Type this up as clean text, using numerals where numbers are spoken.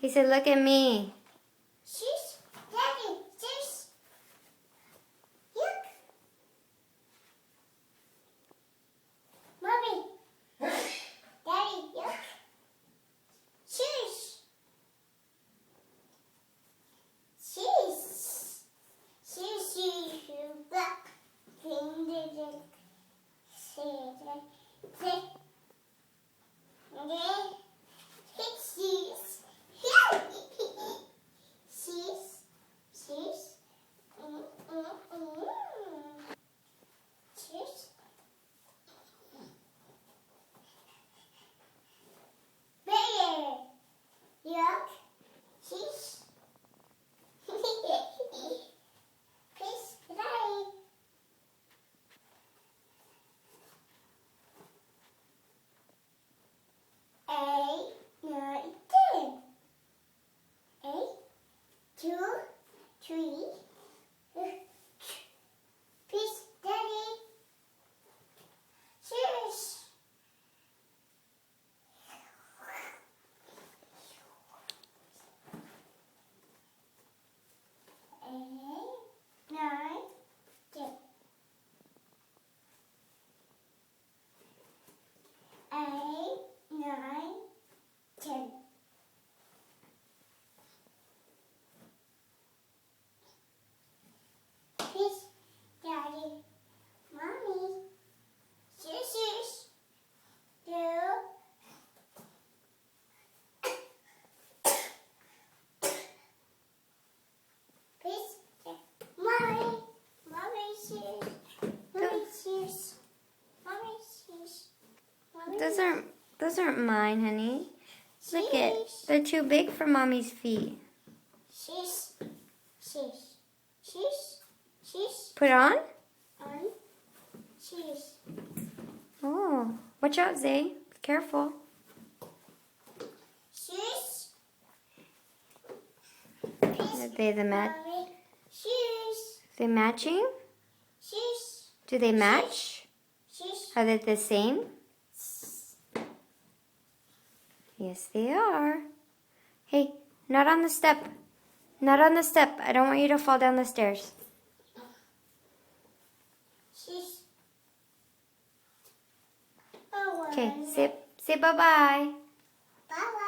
He said, look at me. Shush. Daddy, shush. Yuck. Mommy. Daddy, yuck. Shush. Shush. Shush, shush, black. Yuck. Sheesh. Fish fry. Eight, 9, 10. 8, 2, 3. Fish daddy. Cheers. 8, 9, 10. 8, 9, 10. Fish, daddy, mommy, shush, you. Fish, mommy, mommy, shush, mommy, shush, mommy, shush, mommy. Those aren't mine, honey. Look it. They're too big for mommy's feet. Shush, shush, shush, shush, Put on? on, shush. Oh, watch out, Zay. Be careful. Shush. Are they Mommy. Shush. they matching? Shush. Do they match? Shush. Are they the same? Yes, they are. Hey, not on the step. Not on the step. I don't want you to fall down the stairs. Shush. Oh, Okay, say bye-bye. Bye-bye.